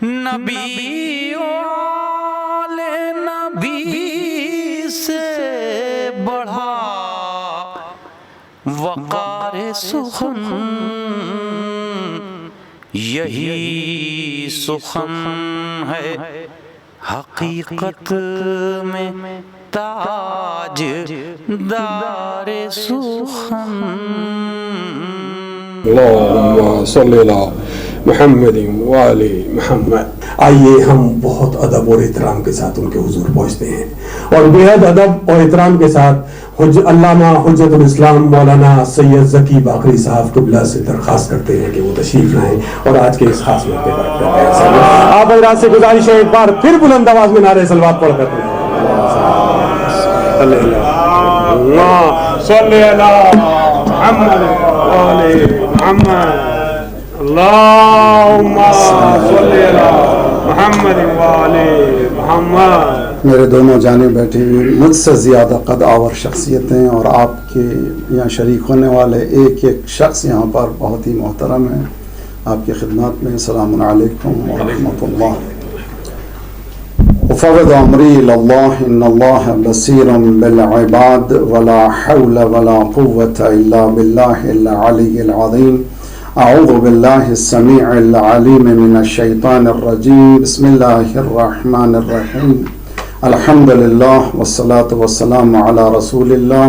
نبی والے نبی سے بڑھا وقار سخن یہی سخن ہے حقیقت میں تاج دار سخن. اللہم صلی اللہ محمد وآل محمد. آئیے ہم بہت ادب اور احترام کے ساتھ ان کے حضور پہنچتے ہیں اور بےحد ادب اور احترام کے ساتھ علامہ حجت الاسلام مولانا سید ذکی باقری صاحب قبلہ سے درخواست کرتے ہیں کہ وہ تشریف لائیں اور آج کے اس خاص موقع پر آپ حضرات سے گزارش ہے ایک بار پھر بلند آواز میں نعرہ صلوات پڑھ کرتے ہیں. اللہ صلی اللہ محمد وآل محمد. اللہم صلی اللہ محمد وآل محمد. میرے دونوں جانب بیٹھی ہوئی مجھ سے زیادہ قد آور شخصیتیں اور آپ کے یہاں شریک ہونے والے ایک ایک شخص یہاں پر بہت ہی محترم ہیں. آپ کی خدمات میں السلام علیکم ورحمۃ اللہ. وفوض امری اللہ ان اللہ بصیر بالعباد ولا حول ولا قوة الا باللہ العلی العظیم. اعوذ باللہ السمیع العلیم من الشیطان الرجیم. بسم اللہ الرحمن الرحیم. الحمد للہ والصلاة والسلام علی رسول اللہ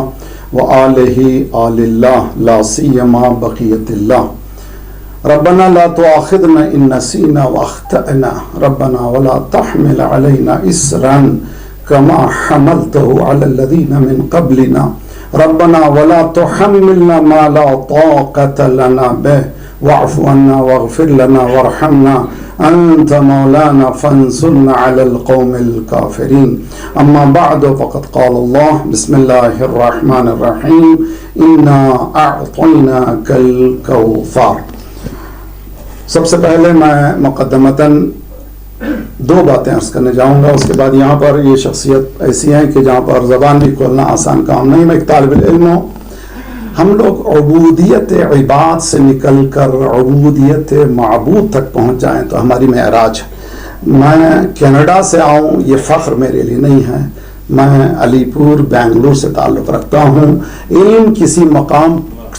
وآلہ آل اللہ لا سیما بقیت اللہ. ربنا لا تؤاخذنا ان نسینا واخطأنا ربنا ولا تحمل علینا اسرا کما حملته علی الذین من قبلنا ربنا ولا تحملنا ما لا طاقة لنا به واعف عنا واغفر لنا وارحمنا انت مولانا فانصرنا على القوم الكافرين. اما بعد فقد قال الله بسم الله الرحمن الرحيم انا اعطيناك الكوثر. سب سے پہلے میں مقدمتاً دو باتیں عرض کرنے جاؤں گا. اس کے بعد یہاں پر یہ شخصیت ایسی ہیں کہ جہاں پر زبان بھی کھولنا آسان کام نہیں. میں ایک طالب علم ہوں. ہم لوگ عبودیت عباد سے نکل کر عبودیت معبود تک پہنچ جائیں تو ہماری معراج ہے. میں کینیڈا سے آؤں یہ فخر میرے لیے نہیں ہے. میں علی پور بنگلور سے تعلق رکھتا ہوں. علم کسی مقام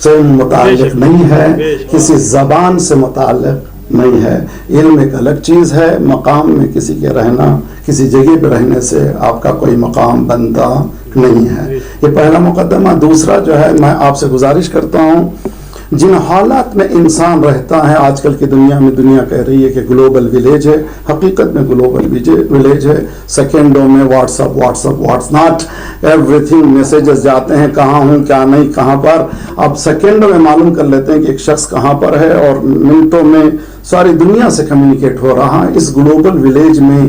سے متعلق نہیں ہے, کسی زبان سے متعلق نہیں ہے. علم ایک الگ چیز ہے. مقام میں کسی کے رہنا, کسی جگہ پہ رہنے سے آپ کا کوئی مقام بنتا نہیں ہے. یہ پہلا مقدمہ. دوسرا جو ہے, میں آپ سے گزارش کرتا ہوں جن حالات میں انسان رہتا ہے آج کل کی دنیا میں, دنیا کہہ رہی ہے کہ گلوبل ولیج ہے. حقیقت میں گلوبل ولیج ہے. سیکنڈوں میں what's up not every thing messages جاتے ہیں, کہاں ہوں کیا نہیں کہاں پر. آپ سیکنڈوں میں معلوم کر لیتے ہیں کہ ایک شخص کہاں پر ہے اور منٹوں میں ساری دنیا سے کمیونیکیٹ ہو رہا ہے. اس گلوبل ولیج میں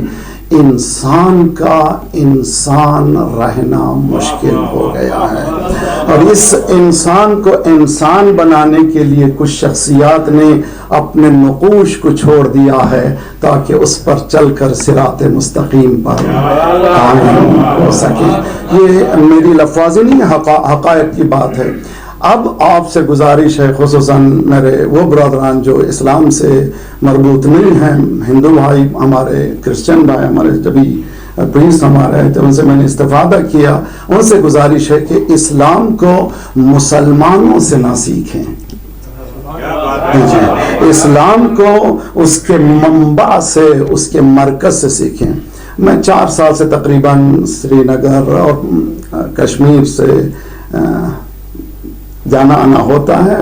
انسان کا انسان رہنا مشکل ہو گیا ہے اور اس انسان کو انسان بنانے کے لیے کچھ شخصیات نے اپنے نقوش کو چھوڑ دیا ہے تاکہ اس پر چل کر صراط مستقیم پر قائم ہو سکے. یہ میری لفظی نہیں, حقائق کی بات ہے. اب آپ سے گزارش ہے, خصوصاً میرے وہ برادران جو اسلام سے مربوط نہیں ہیں, ہندو بھائی ہمارے, کرسچن بھائی ہمارے, جبھی پرنس ہمارے ہیں تو ان سے میں نے استفادہ کیا. ان سے گزارش ہے کہ اسلام کو مسلمانوں سے نہ سیکھیں, اسلام کو اس کے منبع سے, اس کے مرکز سے سیکھیں. میں 4 سال سے تقریباً سری نگر اور کشمیر سے جانا آنا ہوتا ہے.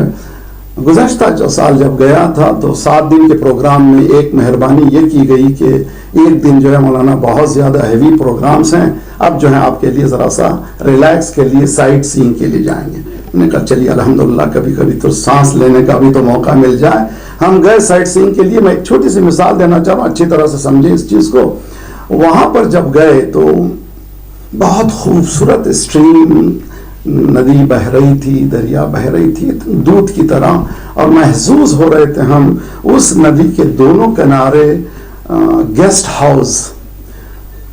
گزشتہ جو سال جب گیا تھا تو 7 دن کے پروگرام میں ایک مہربانی یہ کی گئی کہ ایک دن جو ہے مولانا بہت زیادہ ہیوی پروگرامز ہیں, اب جو ہے آپ کے لیے ذرا سا ریلیکس کے لیے سائٹ سینگ کے لیے جائیں گے. میں نے کہا چلیے الحمدللہ کبھی کبھی تو سانس لینے کا بھی تو موقع مل جائے. ہم گئے سائٹ سینگ کے لیے. میں ایک چھوٹی سی مثال دینا چاہوں, اچھی طرح سے سمجھیں اس چیز کو. وہاں پر جب گئے تو بہت خوبصورت اسٹریم, ندی بہ رہی تھی, دریا بہ رہی تھی دودھ کی طرح, اور محظوظ ہو رہے تھے ہم. اس ندی کے دونوں کنارے گیسٹ ہاؤس.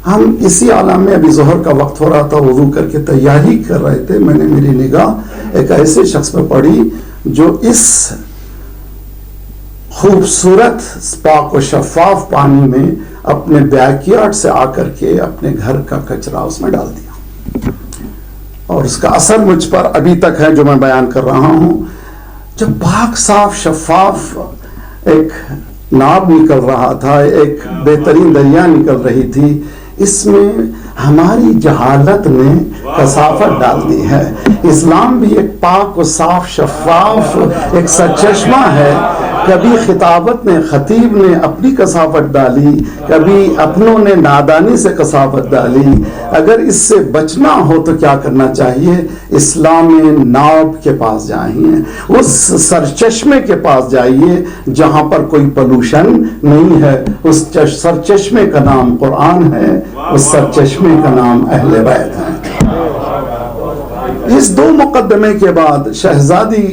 ہم اسی عالم میں, ابھی ظہر کا وقت ہو رہا تھا, وضو کر کے تیاری کر رہے تھے. میں نے, میری نگاہ ایک ایسے شخص پہ پڑی جو اس خوبصورت پاک و شفاف پانی میں اپنے بیک یارڈ سے آ کر کے اپنے گھر کا کچرا اس میں ڈال دیا، اور اس کا اثر مجھ پر ابھی تک ہے جو میں بیان کر رہا ہوں۔ جب پاک صاف شفاف ایک ناب نکل رہا تھا، ایک بہترین دریا نکل رہی تھی، اس میں ہماری جہالت نے کثافت ڈال دی ہے۔ اسلام بھی ایک پاک و صاف شفاف ایک سرچشمہ ہے۔ کبھی خطابت نے، خطیب نے اپنی کثافت ڈالی، کبھی اپنوں نے نادانی سے کثافت ڈالی۔ اگر اس سے بچنا ہو تو کیا کرنا چاہیے؟ اسلام ناب کے پاس جائیے، اس سرچشمے کے پاس جائیے جہاں پر کوئی پولوشن نہیں ہے۔ اس سرچشمے کا نام قرآن ہے، اس سرچشمے کا نام اہل بیت ہے۔ اس دو مقدمے کے بعد شہزادی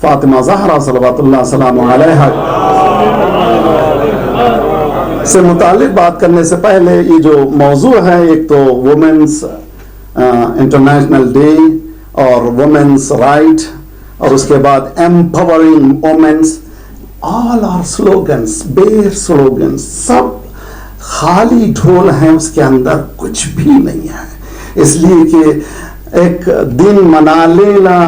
فاطمہ زہرا صلوات اللہ وسلام علیہا سے متعلق بات کرنے سے پہلے یہ جو موضوع ہے، ایک تو وومنس انٹرنیشنل ڈے اور وومنس رائٹ، اور اس کے بعد empowering womens, all are slogans, bare slogans, سب خالی ڈھول ہیں، اس کے اندر کچھ بھی نہیں ہے۔ اس لیے کہ ایک دن منا لینا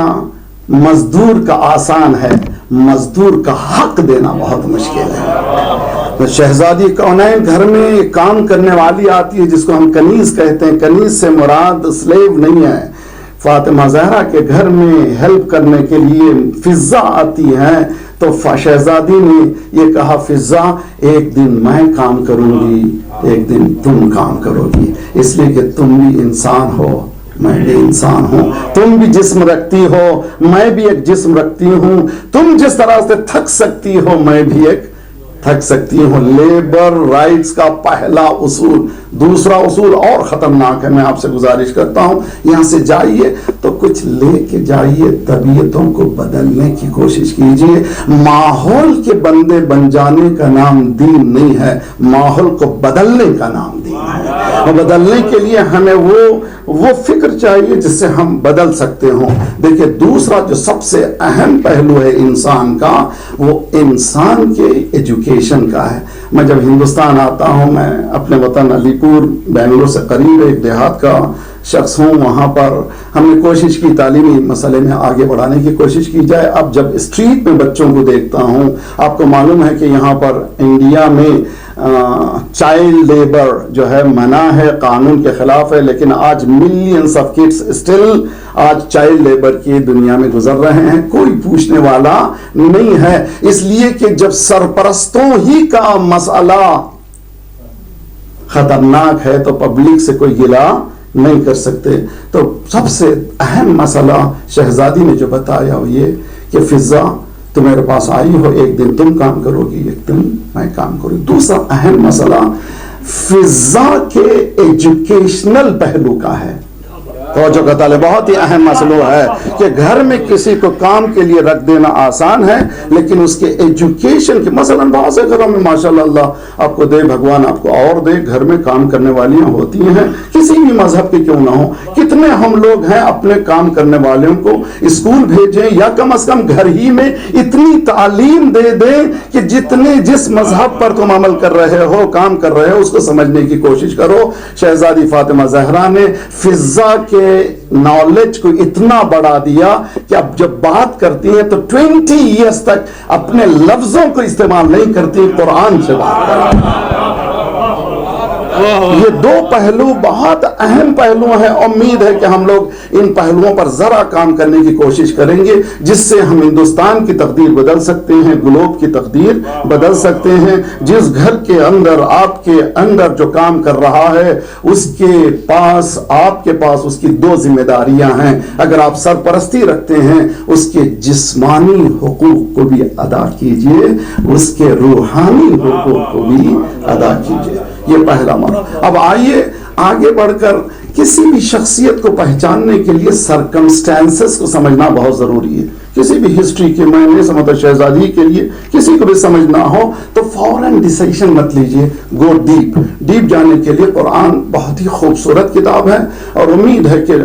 مزدور کا آسان ہے، مزدور کا حق دینا بہت مشکل ہے۔ شہزادی کونین گھر میں کام کرنے والی آتی ہے جس کو ہم کنیز کہتے ہیں، کنیز سے مراد سلیو نہیں ہے۔ فاطمہ زہرا کے گھر میں ہیلپ کرنے کے لیے فضا آتی ہے، تو شہزادی نے یہ کہا فضا ایک دن میں کام کروں گی، ایک دن تم کام کرو گی، اس لیے کہ تم بھی انسان ہو، میں بھی انسان ہوں، تم بھی جسم رکھتی ہو، میں بھی ایک جسم رکھتی ہوں، تم جس طرح سے تھک سکتی ہو میں بھی ایک تھک سکتی ہوں۔ لیبر رائٹس کا پہلا اصول، دوسرا اصول اور خطرناک ہے۔ میں آپ سے گزارش کرتا ہوں یہاں سے جائیے تو کچھ لے کے جائیے، طبیعتوں کو بدلنے کی کوشش کیجیے۔ ماحول کے بندے بن جانے کا نام دین نہیں ہے، ماحول کو بدلنے کا نام دین ہے۔ اور بدلنے کے لیے ہمیں وہ فکر چاہیے جس سے ہم بدل سکتے ہوں۔ دیکھیے دوسرا جو سب سے اہم پہلو ہے انسان کا، وہ انسان کے ایجوکیشن کا ہے۔ میں جب ہندوستان آتا ہوں، میں اپنے وطن علی پور بنگلور سے قریب ایک دیہات کا شخص ہوں، وہاں پر ہم نے کوشش کی تعلیمی مسئلے میں آگے بڑھانے کی کوشش کی جائے۔ اب جب اسٹریٹ میں بچوں کو دیکھتا ہوں، آپ کو معلوم ہے کہ یہاں پر انڈیا میں چائلڈ لیبر جو ہے منع ہے، قانون کے خلاف ہے، لیکن آج ملینز آف کڈس اسٹل آج چائلڈ لیبر کی دنیا میں گزر رہے ہیں، کوئی پوچھنے والا نہیں ہے۔ اس لیے کہ جب سرپرستوں ہی کا مسئلہ خطرناک ہے تو پبلک سے کوئی گلہ نہیں کر سکتے۔ تو سب سے اہم مسئلہ شہزادی نے جو بتایا وہ یہ کہ فضا تو میرے پاس آئی ہو، ایک دن تم کام کرو گی، ایک دن میں کام کروں گی۔ دوسرا اہم مسئلہ فضا کے ایجوکیشنل پہلو کا ہے۔ توجہ کا طالب، بہت ہی اہم مسئلہ ہے کہ گھر میں کسی کو کام کے لیے رکھ دینا آسان ہے، لیکن اس کے ایجوکیشن کے مثلا بہت سے گھروں میں ماشاءاللہ اللہ آپ کو دے، بھگوان آپ کو اور دے، گھر میں کام کرنے والیاں ہوتی ہیں کسی بھی مذہب کی کیوں نہ ہو۔ کتنے ہم لوگ ہیں اپنے کام کرنے والوں کو اسکول بھیجیں، یا کم از کم گھر ہی میں اتنی تعلیم دے دیں کہ جس مذہب پر تم عمل کر رہے ہو، کام کر رہے ہو، اس کو سمجھنے کی کوشش کرو۔ شہزادی فاطمہ زہرا نے فضا کے نالج کو اتنا بڑھا دیا کہ اب جب بات کرتی ہے تو 20 ایئرز تک اپنے لفظوں کو استعمال نہیں کرتی، قرآن سے بات کرتی۔ یہ دو پہلو بہت اہم پہلو ہیں۔ امید ہے کہ ہم لوگ ان پہلوؤں پر ذرا کام کرنے کی کوشش کریں گے، جس سے ہم ہندوستان کی تقدیر بدل سکتے ہیں، گلوب کی تقدیر بدل سکتے ہیں۔ جس گھر کے اندر آپ کے اندر جو کام کر رہا ہے، اس کے پاس آپ کے پاس اس کی دو ذمہ داریاں ہیں۔ اگر آپ سرپرستی رکھتے ہیں، اس کے جسمانی حقوق کو بھی ادا کیجئے، اس کے روحانی حقوق کو بھی ادا کیجئے۔ یہ پہلا مرحلہ۔ اب آئیے آگے بڑھ کر کسی بھی شخصیت کو پہچاننے کے لیے سرکمسٹانسز کو سمجھنا بہت ضروری ہے۔ کسی بھی ہسٹری کی میں نہیں سمجھتا شہزادی کے لیے کسی کو بھی سمجھ نہ ہو تو فوراً ڈیسیشن مت لیجئے، گو ڈیپ جانے کے لیے قرآن بہت ہی خوبصورت کتاب ہے، اور امید ہے کہ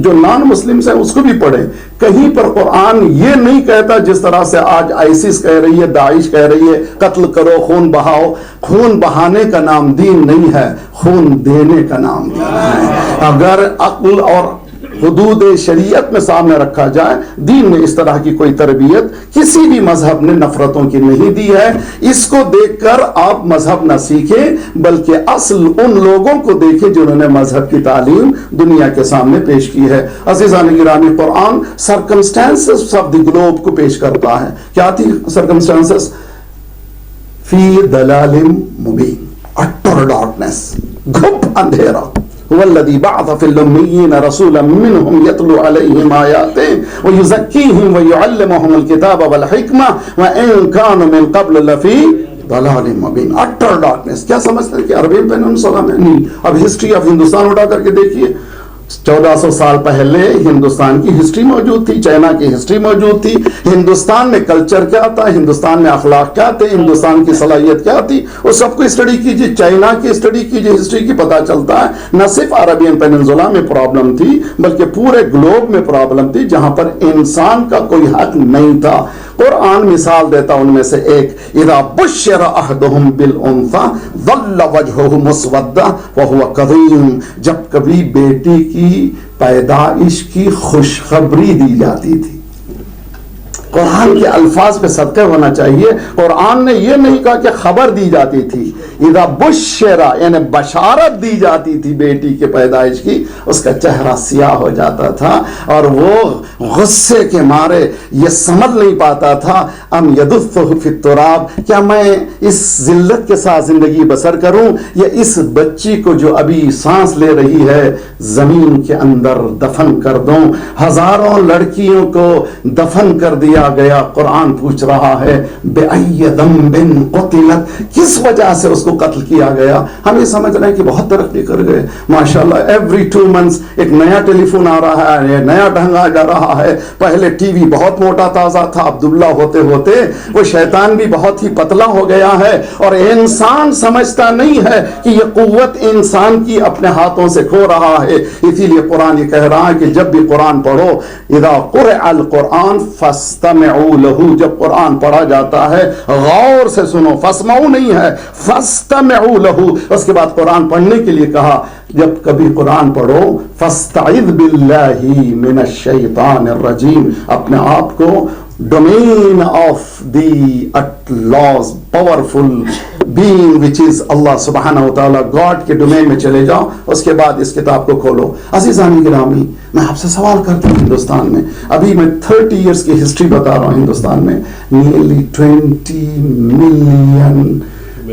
جو نان مسلمس ہیں اس کو بھی پڑھیں۔ کہیں پر قرآن یہ نہیں کہتا جس طرح سے آج آئسس کہہ رہی ہے، داعش کہہ رہی ہے قتل کرو، خون بہاؤ۔ خون بہانے کا نام دین نہیں ہے، خون دینے کا نام دین ہے۔ اگر عقل اور حدود شریعت میں سامنے رکھا جائے، دین نے اس طرح کی کوئی تربیت کسی بھی مذہب نے نفرتوں کی نہیں دی ہے۔ اس کو دیکھ کر آپ مذہب نہ سیکھیں بلکہ اصل ان لوگوں کو دیکھیں جنہوں نے مذہب کی تعلیم دنیا کے سامنے پیش کی ہے۔ عزیزان گرامی، قرآن سرکمسٹانسز آف دی گلوب کو پیش کرتا ہے۔ کیا تھی سرکمسٹانسز؟ فی دلال مبین، اٹر ڈارکنیس، گھپ اندھیرا۔ والذی بعث فی الامیین رسولا منہم یتلو علیہم آیاتہ ویزکیہم ویعلمہم الکتاب والحکمہ وان کانوا من قبل لفی ضلال مبین۔ اٹر ڈارکنیس کیا سمجھتے ہیں کہ عربی پیننسولا میں نہیں؟ اب ہسٹری آف ہندوستان اٹھا کر کے دیکھیے، 1400 سال پہلے ہندوستان کی ہسٹری موجود تھی، چائنا کی ہسٹری موجود تھی۔ ہندوستان میں کلچر کیا تھا، ہندوستان میں اخلاق کیا تھے، ہندوستان کی صلاحیت کیا تھی، وہ سب کو اسٹڈی کیجیے۔ چائنا کی اسٹڈی کیجیے، ہسٹری کی، پتہ چلتا ہے نہ صرف عربین پیننسولا میں پرابلم تھی بلکہ پورے گلوب میں پرابلم تھی جہاں پر انسان کا کوئی حق نہیں تھا۔ قرآن مثال دیتا ان میں سے ایک، اذا بشر احدهم بالانثى ظل وجهه مسودا وهو كظيم، جب کبھی بیٹی کی پیدائش کی خوشخبری دی جاتی تھی۔ قرآن کے الفاظ پہ صدقہ ہونا چاہیے۔ قرآن نے یہ نہیں کہا کہ خبر دی جاتی تھی، اذا بشرا یعنی بشارت دی جاتی تھی بیٹی کے پیدائش کی، اس کا چہرہ سیاہ ہو جاتا تھا اور وہ غصے کے مارے یہ سمجھ نہیں پاتا تھا ام یدثہ فی التراب، کیا میں اس ذلت کے ساتھ زندگی بسر کروں یا اس بچی کو جو ابھی سانس لے رہی ہے زمین کے اندر دفن کر دوں۔ ہزاروں لڑکیوں کو دفن کر دیا گیا۔ قرآن پوچھ رہا ہے بِأَيِّ ذَنبٍ قُتِلَتْ، کس وجہ سے اس کو قتل کیا گیا؟ ہم یہ سمجھ رہے ہیں کہ بہت ترقی کر گئے، ماشاءاللہ ایوری 2 months ایک نیا ٹیلی فون آ رہا ہے، نیا ڈھنگ آ جا رہا ہے۔ پہلے ٹی وی بہت موٹا تازہ تھا، عبداللہ ہوتے ہوتے وہ شیطان بھی بہت ہی پتلا ہو گیا ہے، اور انسان سمجھتا نہیں ہے کہ یہ قوت انسان کی اپنے ہاتھوں سے کھو رہا ہے۔ اسی لیے قرآن یہ کہہ رہا ہے کہ جب بھی قرآن پڑھو، اذا قرئ القرآن فاستمعوا له، جب قرآن پڑھا جاتا ہے غور سے سنو، فاسمعوا نہیں ہے، فاستمعوا له۔ اس کے بعد قرآن پڑھنے کے لیے کہا جب کبھی قرآن پڑھو فاستعذ باللہ من الشیطان الرجیم، اپنے آپ کو domain of the atlas powerful being which is اللہ سبحانہ و تعالیٰ، گاڈ کے ڈومین میں چلے جاؤ۔ اس کے بعد اس کتاب کو کھولو۔ عزیزان گرامی، میں آپ سے سوال کرتا ہوں، ہندوستان میں ابھی میں 30 ایئرس کی ہسٹری بتا رہا ہوں، ہندوستان میں nearly 20 million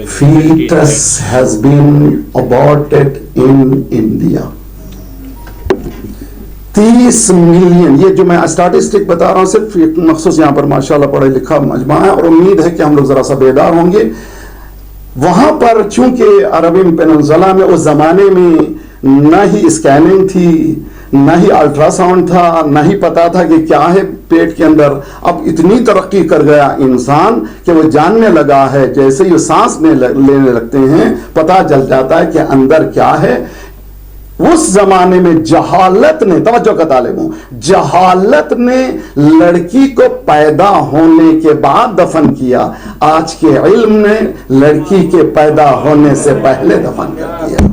fetus has been aborted in India۔ 30 million, یہ جو میں اسٹیٹسٹک بتا رہا ہوں صرف ایک مخصوص یہاں پر ماشاءاللہ پڑھا لکھا مجمع ہے، اور امید ہے کہ ہم لوگ ذرا سا بیدار ہوں گے۔ وہاں پر چونکہ عربین پیننسولا میں اس زمانے میں نہ ہی اسکیننگ تھی، نہ ہی الٹرا ساؤنڈ تھا، نہ ہی پتا تھا کہ کیا ہے پیٹ کے اندر۔ اب اتنی ترقی کر گیا انسان کہ وہ جاننے لگا ہے، جیسے ہی سانس لینے لگتے ہیں پتا چل جاتا ہے کہ اندر کیا ہے۔ اس زمانے میں جہالت نے، توجہ کا طالب ہوں، جہالت نے لڑکی کو پیدا ہونے کے بعد دفن کیا، آج کے علم نے لڑکی کے پیدا ہونے سے پہلے دفن کر دیا۔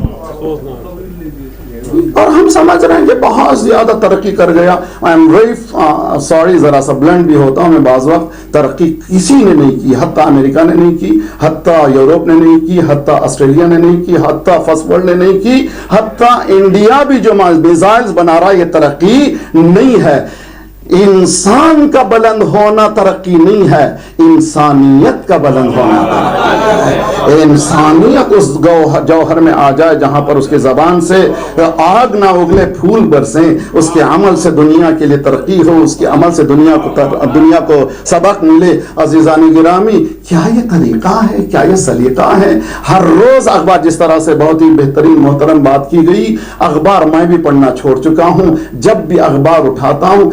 اور ہم سمجھ رہے ہیں کہ بہت زیادہ ترقی کر گیا۔ I am very sorry، ذرا سا بلنڈ بھی ہوتا ہوں میں، بعض وقت ترقی کسی نے نہیں کی، حتیٰ امریکہ نے نہیں کی، حتیٰ یوروپ نے نہیں کی، حتیٰ آسٹریلیا نے نہیں کی، حتیٰ فرسٹ ورلڈ نے نہیں کی، حتیٰ انڈیا بھی جو میزائلز بنا رہا ہے یہ ترقی نہیں ہے۔ انسان کا بلند ہونا ترقی نہیں ہے، انسانیت کا بلند ہونا ترقی ہے۔ انسانیت اس جوہر میں آ جائے جہاں پر اس کے زبان سے آگ نہ اگلے پھول برسیں، اس کے عمل سے دنیا کے لیے ترقی ہو، اس کے عمل سے دنیا کو سبق ملے۔ عزیزان گرامی، کیا یہ طریقہ ہے، کیا یہ سلیقہ ہے؟ ہر روز اخبار، جس طرح سے بہت ہی بہترین محترم بات کی گئی، اخبار میں بھی پڑھنا چھوڑ چکا ہوں، جب بھی اخبار اٹھاتا ہوں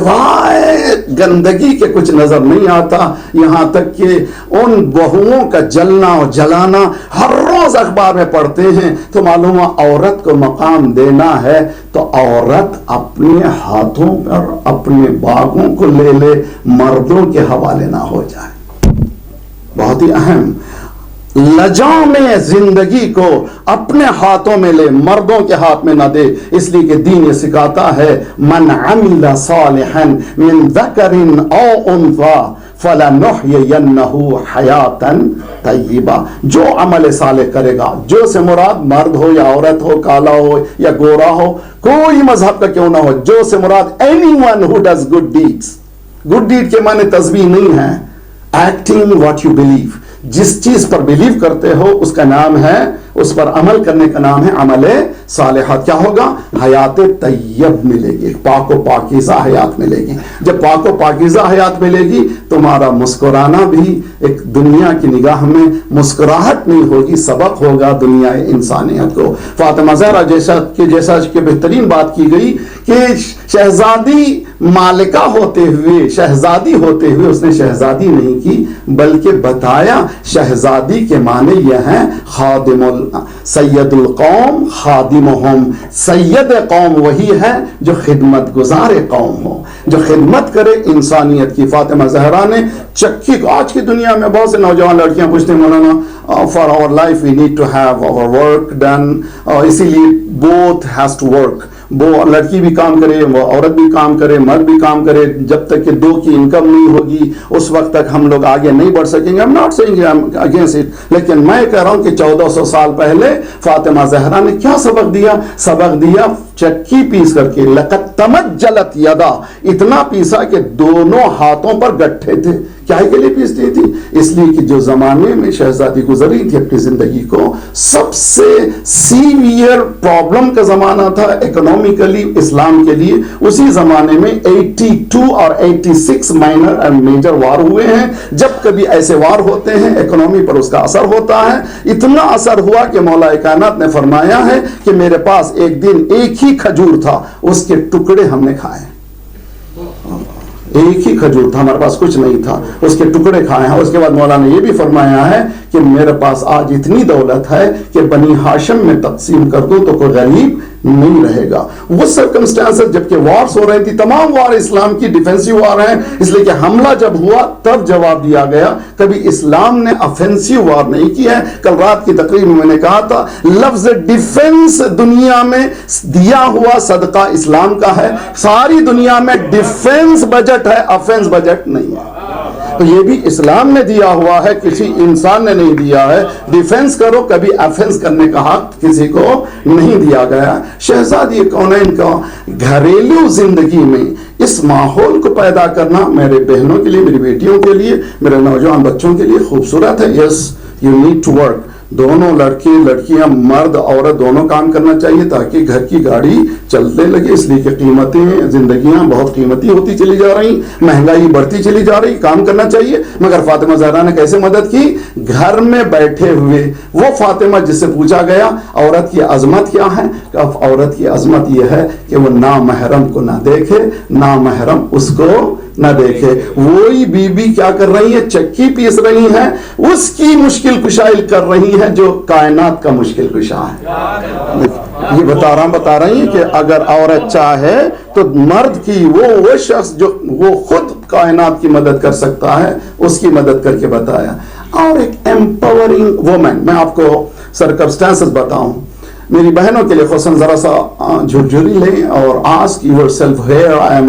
سوائے گندگی کے کچھ نظر نہیں آتا. یہاں تک کہ ان بہوؤں کا جلنا اور جلانا ہر روز اخبار میں پڑھتے ہیں. تو معلوم ہے عورت کو مقام دینا ہے تو عورت اپنے ہاتھوں پر اپنے باغوں کو لے لے, مردوں کے حوالے نہ ہو جائے. بہت ہی اہم. لجام زندگی کو اپنے ہاتھوں میں لے, مردوں کے ہاتھ میں نہ دے. اس لیے کہ دین یہ سکھاتا ہے من عمل صالحا من ذکر او انثى فلنحيينه حیاتا طیبہ. جو عمل صالح کرے گا, جو سے مراد مرد ہو یا عورت ہو, کالا ہو یا گورا ہو, کوئی مذہب کا کیوں نہ ہو, جو سے مراد anyone who does good deeds. good deed کے معنی تسبیح نہیں ہے, acting what you believe. جس چیز پر بلیو کرتے ہو اس کا نام ہے, اس پر عمل کرنے کا نام ہے عمل صالحہ. کیا ہوگا؟ حیات طیب ملے گی, پاک و پاکیزہ حیات ملے گی. جب پاک و پاکیزہ حیات ملے گی تمہارا مسکرانا بھی ایک دنیا کی نگاہ میں مسکراہٹ نہیں ہوگی, سبق ہوگا دنیا انسانیت کو. فاطمہ زہرا جیسا کہ بہترین بات کی گئی کہ شہزادی مالکہ ہوتے ہوئے, شہزادی ہوتے ہوئے اس نے شہزادی نہیں کی بلکہ بتایا شہزادی کے معنی یہ ہیں خادم سید القوم خادمہم. سید قوم وہی ہے جو خدمت گزار قوم ہو, جو خدمت کرے انسانیت کی. فاطمہ زہرا نے چکی کو, آج کی دنیا میں بہت سے نوجوان لڑکیاں پوچھتے ہیں مولانا for our life we need to have our work done, اسی لیے بوتھ ہیز ٹو ورک. وہ لڑکی بھی کام کرے, وہ عورت بھی کام کرے, مرد بھی کام کرے. جب تک کہ دو کی انکم نہیں ہوگی اس وقت تک ہم لوگ آگے نہیں بڑھ سکیں گے. I'm not saying I'm against it, لیکن میں کہہ رہا ہوں کہ 1400 سال پہلے فاطمہ زہرا نے کیا سبق دیا؟ سبق دیا چکی پیس کر کے, لقد تمجلت یدا, اتنا پیسا کہ دونوں ہاتھوں پر گٹھے تھے. کیا کے لیے پیستی تھی؟ اس لیے کہ جو زمانے میں شہزادی گزری تھی اپنی زندگی کو, سب سے سیویئر پرابلم کا زمانہ تھا اکنومیکلی اسلام کے لیے. اسی زمانے میں 82 اور 86 مائنر اینڈ میجر وار ہوئے ہیں. جب کبھی ایسے وار ہوتے ہیں اکنومی پر اس کا اثر ہوتا ہے. اتنا اثر ہوا کہ مولا کائنات نے فرمایا ہے کہ میرے پاس ایک دن ایک ہی کھجور تھا, اس کے ٹکڑے ہم نے کھائے. ایک ہی کھجور تھا, ہمارے پاس کچھ نہیں تھا, اس کے ٹکڑے کھائے ہیں. اس کے بعد مولا نے یہ بھی فرمایا ہے کہ میرے پاس آج اتنی دولت ہے کہ بنی ہاشم میں تقسیم کر دو تو کوئی غریب نہیں رہے گا. وہ سرکمسٹانسز جبکہ وارز ہو رہی تھی, تمام وار اسلام کی ڈیفینسیو وار ہیں, اس لیے کہ حملہ جب ہوا تب جواب دیا گیا. کبھی اسلام نے افینسیو وار نہیں کی ہے. کل رات کی تقریر میں میں نے کہا تھا لفظ ڈیفینس دنیا میں دیا ہوا صدقہ اسلام کا ہے. ساری دنیا میں ڈیفینس بجٹ ہے, افینس بجٹ نہیں ہے. تو یہ بھی اسلام نے دیا ہوا ہے, کسی انسان نے نہیں دیا ہے. ڈیفینس کرو, کبھی افینس کرنے کا حق کسی کو نہیں دیا گیا. شہزادی کونین کا گھریلو زندگی میں اس ماحول کو پیدا کرنا میرے بہنوں کے لیے, میری بیٹیوں کے لیے, میرے نوجوان بچوں کے لیے خوبصورت ہے. Yes you need to work. دونوں لڑکے لڑکیاں, مرد عورت دونوں کام کرنا چاہیے تاکہ گھر کی گاڑی چلنے لگے. اس لیے کہ قیمتیں, زندگیاں بہت قیمتی ہوتی چلی جا رہی, مہنگائی بڑھتی چلی جا رہی, کام کرنا چاہیے. مگر فاطمہ زہرا نے کیسے مدد کی؟ گھر میں بیٹھے ہوئے. وہ فاطمہ جس سے پوچھا گیا عورت کی عظمت کیا ہے, کہ عورت کی عظمت یہ ہے کہ وہ نامحرم کو نہ دیکھے, نامحرم اس کو نہ دیکھے. وہی بی بی کیا کر رہی ہے؟ چکی پیس رہی ہیں, اس کی مشکل کشائی کر رہی ہے جو کائنات کا مشکل کشا ہے. یہ بتا رہی ہیں کہ اگر عورت چاہے تو مرد کی وہ شخص جو وہ خود کائنات کی مدد کر سکتا ہے, اس کی مدد کر کے بتایا. اور ایک ایمپاورنگ وومن, میں آپ کو سرکمسٹانسز بتاؤں میری بہنوں کے لیے خصوصاً, ذرا سا جھرجھری لیں اور ask your self where I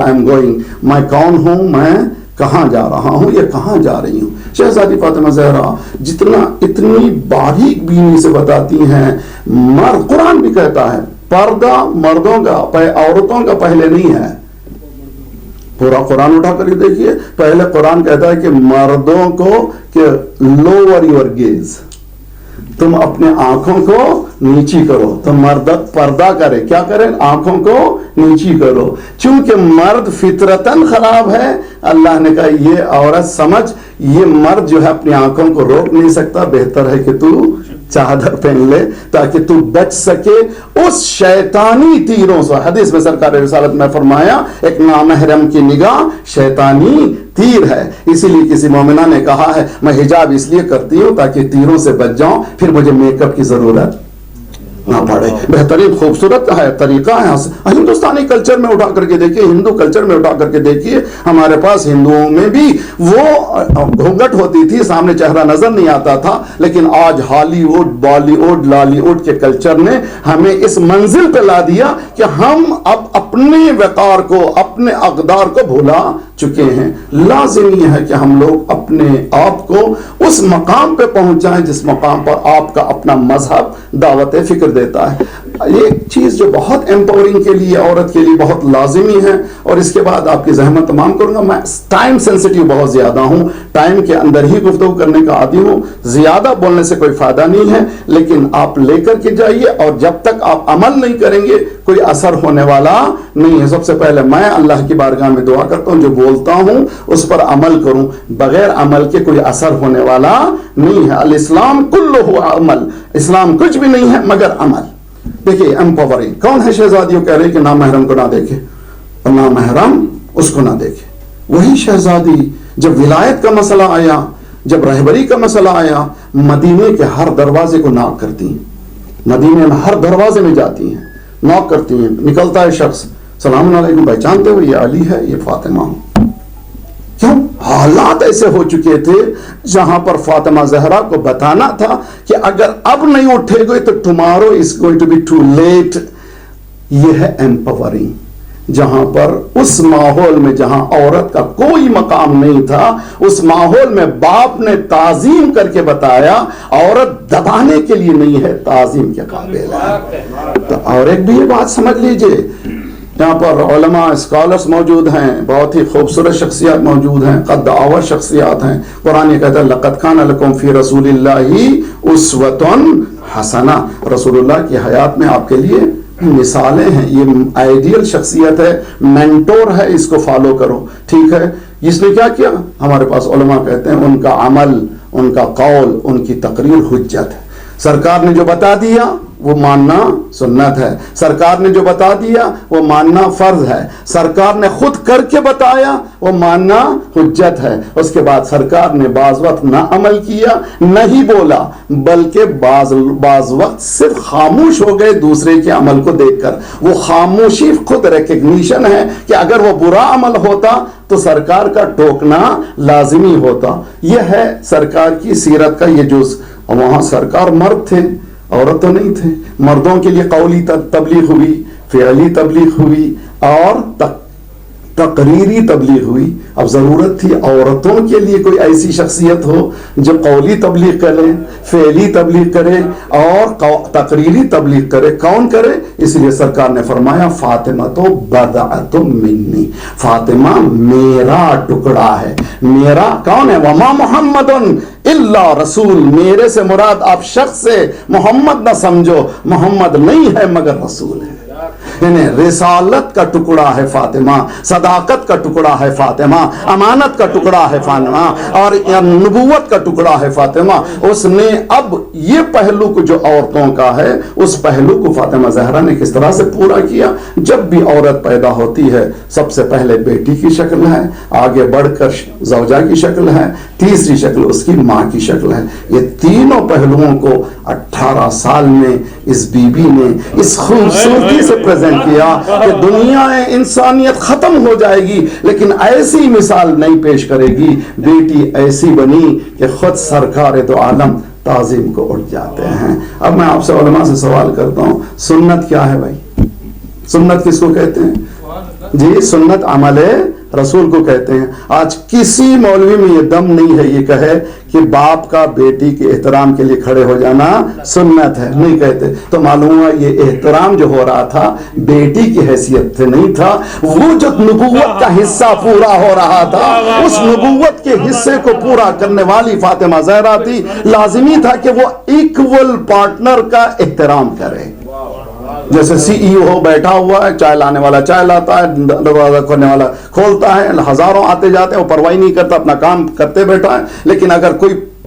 am going, میں کون ہوں, میں کہاں جا رہا ہوں یا کہاں جا رہی ہوں. شہزادی فاطمہ زہرا جتنا اتنی باریک بینی سے بتاتی ہیں. مرد, قرآن بھی کہتا ہے پردہ مردوں کا عورتوں کا پہلے نہیں ہے. پورا قرآن اٹھا کر دیکھیے, پہلے قرآن کہتا ہے کہ مردوں کو کہ لوور یور گیز, تم اپنے آنکھوں کو نیچی کرو. تو مرد پردہ کرے, کیا کرے؟ آنکھوں کو نیچی کرو. چونکہ مرد فطرتاً خراب ہے, اللہ نے کہا یہ عورت سمجھ, یہ مرد جو ہے اپنی آنکھوں کو روک نہیں سکتا, بہتر ہے کہ تو چادر پہن لے تاکہ تو بچ سکے اس شیطانی تیروں سے. حدیث میں سرکار رسالت میں فرمایا ایک نامحرم کی نگاہ شیطانی تیر ہے. اسی لیے کسی مومنہ نے کہا ہے میں حجاب اس لیے کرتی ہوں تاکہ تیروں سے بچ جاؤں, پھر مجھے میک اپ کی ضرورت نہ پڑے. بہترین خوبصورت ہے طریقہ ہے. ہندوستانی کلچر میں اٹھا کر کے دیکھیے, ہندو کلچر میں اٹھا کر کے دیکھیے, ہمارے پاس ہندوؤں میں بھی وہ گھونگھٹ ہوتی تھی, سامنے چہرہ نظر نہیں آتا تھا. لیکن آج Hollywood, Bollywood, Lollywood کے کلچر نے ہمیں اس منزل پہ لا دیا کہ ہم اب اپنے وقار کو, اپنے اقدار کو بھولا چکے ہیں. لازم یہ ہے کہ ہم لوگ اپنے آپ کو اس مقام پہ پہنچائیں جس مقام پر آپ کا اپنا مذہب دعوت فکر دیتا ہے. ایک چیز جو بہت ایمپاورنگ کے لیے, عورت کے لیے بہت لازمی ہے, اور اس کے بعد آپ کی زحمت تمام کروں گا. میں ٹائم سینسٹیو بہت زیادہ ہوں, ٹائم کے اندر ہی گفتگو کرنے کا عادی ہوں, زیادہ بولنے سے کوئی فائدہ نہیں ہے, لیکن آپ لے کر کے جائیے, اور جب تک آپ عمل نہیں کریں گے کوئی اثر ہونے والا نہیں ہے. سب سے پہلے میں اللہ کی بارگاہ میں دعا کرتا ہوں جو بولتا ہوں اس پر عمل کروں, بغیر عمل کے کوئی اثر ہونے والا نہیں ہے. الاسلام کلہ عمل, اسلام کچھ بھی نہیں ہے مگر عمل. دیکھیے امپاورنگ کون ہے؟ شہزادیوں کہہ رہے کہ نامحرم کو نہ دیکھے اور نامحرم اس کو نہ دیکھے. وہی شہزادی جب ولایت کا مسئلہ آیا, جب رہبری کا مسئلہ آیا, مدینے کے ہر دروازے کو ناک کرتی ہیں, مدینے میں ہر دروازے میں جاتی ہیں, ناک کرتی ہیں. نکلتا ہے شخص, سلام علیکم, پہچانتے ہو یہ علی ہے, یہ فاطمہ ہوں. کیوں؟ حالات ایسے ہو چکے تھے جہاں پر فاطمہ زہرا کو بتانا تھا کہ اگر اب نہیں اٹھے گئے تو tomorrow is going to be too late. یہ ہے ایمپاورنگ. جہاں پر اس ماحول میں جہاں عورت کا کوئی مقام نہیں تھا, اس ماحول میں باپ نے تعظیم کر کے بتایا عورت دبانے کے لیے نہیں ہے, تعظیم کے قابل ہے. تو اور ایک بھی یہ بات سمجھ لیجئے, یہاں پر علماء اسکالرز موجود ہیں, بہت ہی خوبصورت شخصیات موجود ہیں, قد آور شخصیات ہیں. قرآن یہ کہتا ہے لقد کان لکم فی رسول اللہ اسوۃ حسنہ. رسول اللہ کی حیات میں آپ کے لیے مثالیں ہیں. یہ آئیڈیل شخصیت ہے, مینٹور ہے, اس کو فالو کرو. ٹھیک ہے, اس نے کیا کیا؟ ہمارے پاس علماء کہتے ہیں ان کا عمل, ان کا قول, ان کی تقریر حجت ہے. سرکار نے جو بتا دیا وہ ماننا سنت ہے, سرکار نے جو بتا دیا وہ ماننا فرض ہے, سرکار نے خود کر کے بتایا وہ ماننا حجت ہے. اس کے بعد سرکار نے بعض وقت نہ عمل کیا, نہیں بولا, بلکہ بعض وقت صرف خاموش ہو گئے دوسرے کے عمل کو دیکھ کر. وہ خاموشی خود ریکگنیشن ہے کہ اگر وہ برا عمل ہوتا تو سرکار کا ٹوکنا لازمی ہوتا. یہ ہے سرکار کی سیرت کا یہ جز. وہاں سرکار مرد تھے, عورت تو نہیں تھے. مردوں کے لیے قولی تبلیغ ہوئی, فعلی تبلیغ ہوئی اور تقریری تبلیغ ہوئی. اب ضرورت تھی عورتوں کے لیے کوئی ایسی شخصیت ہو جو قولی تبلیغ کرے, فعلی تبلیغ کرے اور تقریری تبلیغ کرے. کون کرے؟ اس لیے سرکار نے فرمایا فاطمہ تو بضعۃ منی, فاطمہ میرا ٹکڑا ہے. میرا کون ہے؟ وما محمد الا رسول. میرے سے مراد آپ شخص سے محمد نہ سمجھو, محمد نہیں ہے مگر رسول ہے. یعنی رسالت کا ٹکڑا ہے فاطمہ, صداقت کا ٹکڑا ہے فاطمہ, امانت کا ٹکڑا ہے فاطمہ, اور نبوت کا ٹکڑا ہے فاطمہ. اس نے اب یہ پہلو کو جو عورتوں کا ہے اس پہلو کو فاطمہ زہرا نے کس طرح سے پورا کیا. جب بھی عورت پیدا ہوتی ہے سب سے پہلے بیٹی کی شکل ہے, آگے بڑھ کر زوجہ کی شکل ہے, تیسری شکل اس کی ماں کی شکل ہے. یہ تینوں پہلوؤں کو 18 سال میں اس بی بی نے اس خوبصورتی سے پریزنٹ کیا کہ دنیا انسانیت ختم ہو جائے گی لیکن ایسی مثال نہیں پیش کرے گی. بیٹی ایسی بنی کہ خود سرکار دو عالم تعظیم کو اٹھ جاتے ہیں. اب میں آپ سے علماء سے سوال کرتا ہوں, سنت کیا ہے بھائی؟ سنت کس کو کہتے ہیں؟ جی سنت عمل رسول کو کہتے ہیں. آج کسی مولوی میں یہ دم نہیں ہے یہ کہے کہ باپ کا بیٹی کے احترام کے لیے کھڑے ہو جانا سنت ہے, نہیں کہتے. تو معلوم ہوا یہ احترام جو ہو رہا تھا بیٹی کی حیثیت سے نہیں تھا, وہ جو نبوت کا حصہ پورا ہو رہا تھا اس نبوت کے حصے کو پورا کرنے والی فاطمہ زہرا تھی. لازمی تھا کہ وہ ایکول پارٹنر کا احترام کرے. جیسے سی ای او بیٹھا ہوا ہے, چائے لانے والا چائے لاتا ہے, دروازہ کھولنے والا کھولتا ہے, ہزاروں آتے جاتے ہیں, وہ پرواہی نہیں کرتا, اپنا کام کرتے بیٹھا ہے. لیکن اگر کوئی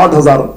8000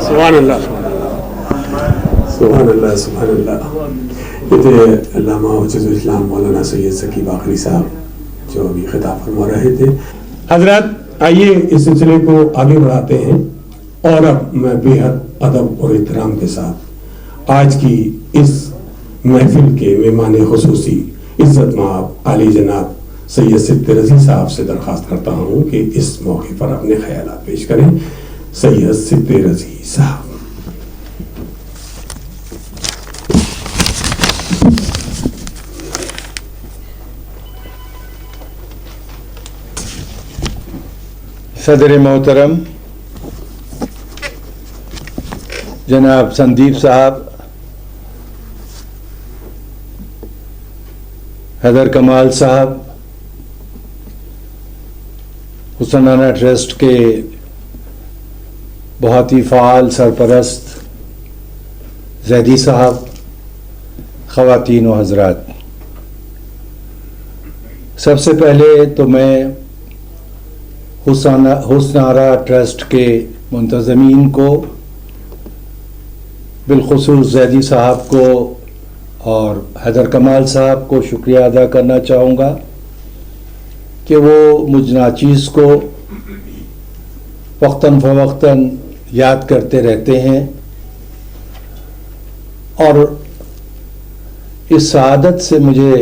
سبحان اللہ سبحان اللہ سبحان اللہ. یہ تھے علامہ حجت الاسلام مولانا سید ثقیب آخری صاحب جو ابھی خطاب فرما رہے تھے. حضرات آئیے اس سلسلے کو آگے بڑھاتے ہیں، اور اب میں بے حد ادب اور احترام کے ساتھ آج کی اس محفل کے مہمان خصوصی عزت مآب عالی جناب سید صدق رضی صاحب سے درخواست کرتا ہوں کہ اس موقع پر اپنے خیالات پیش کریں. سید صدق رضی صاحب. صدر محترم جناب سندیپ صاحب، حیدر کمال صاحب، حسنانہ ٹرسٹ کے بہت ہی فعال سرپرست زیدی صاحب، خواتین و حضرات، سب سے پہلے تو میں حسنانہ ٹرسٹ کے منتظمین کو، بالخصوص زیدی صاحب کو اور حیدر کمال صاحب کو شکریہ ادا کرنا چاہوں گا کہ وہ مجھ ناچیز کو وقتاً فوقتاً یاد کرتے رہتے ہیں اور اس سعادت سے مجھے